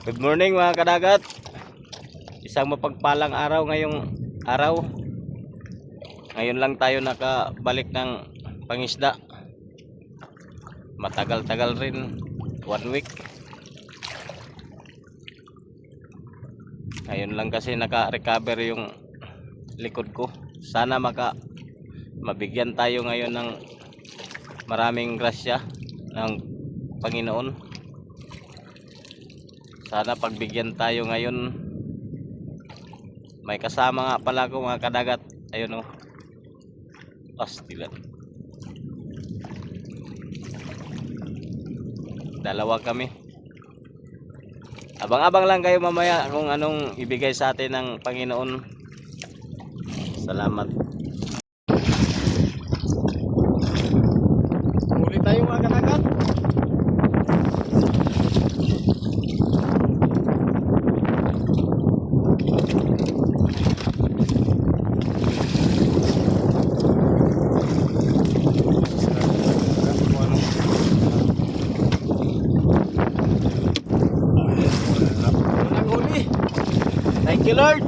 Good morning mga kadagat. Isang mapagpalang araw ngayong araw. Ngayon lang tayo nakabalik ng pangisda. Matagal-tagal rin, 1 week. Ngayon lang kasi naka-recover yung likod ko. Sana mabigyan tayo ngayon ng maraming grasya ng Panginoon. Sana pagbigyan tayo ngayon. May kasama nga pala ko mga kadagat. Ayun o. Pastilan. Dalawa kami. Abang-abang lang kayo mamaya kung anong ibigay sa atin ng Panginoon. Salamat. Huli tayo mga kadagat. Thank you, Lord.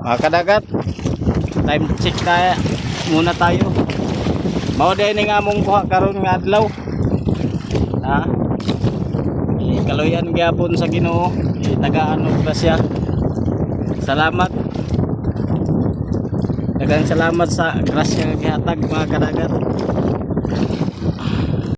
Mga kadagat, time check tayo muna tayo. Mao din nga among kuha karon nga adlaw. Ha? Kaluyan gyapon sa Ginoo, tagaan og grasya. Salamat. Daghang salamat sa grasya nga gihatag mga kadagat.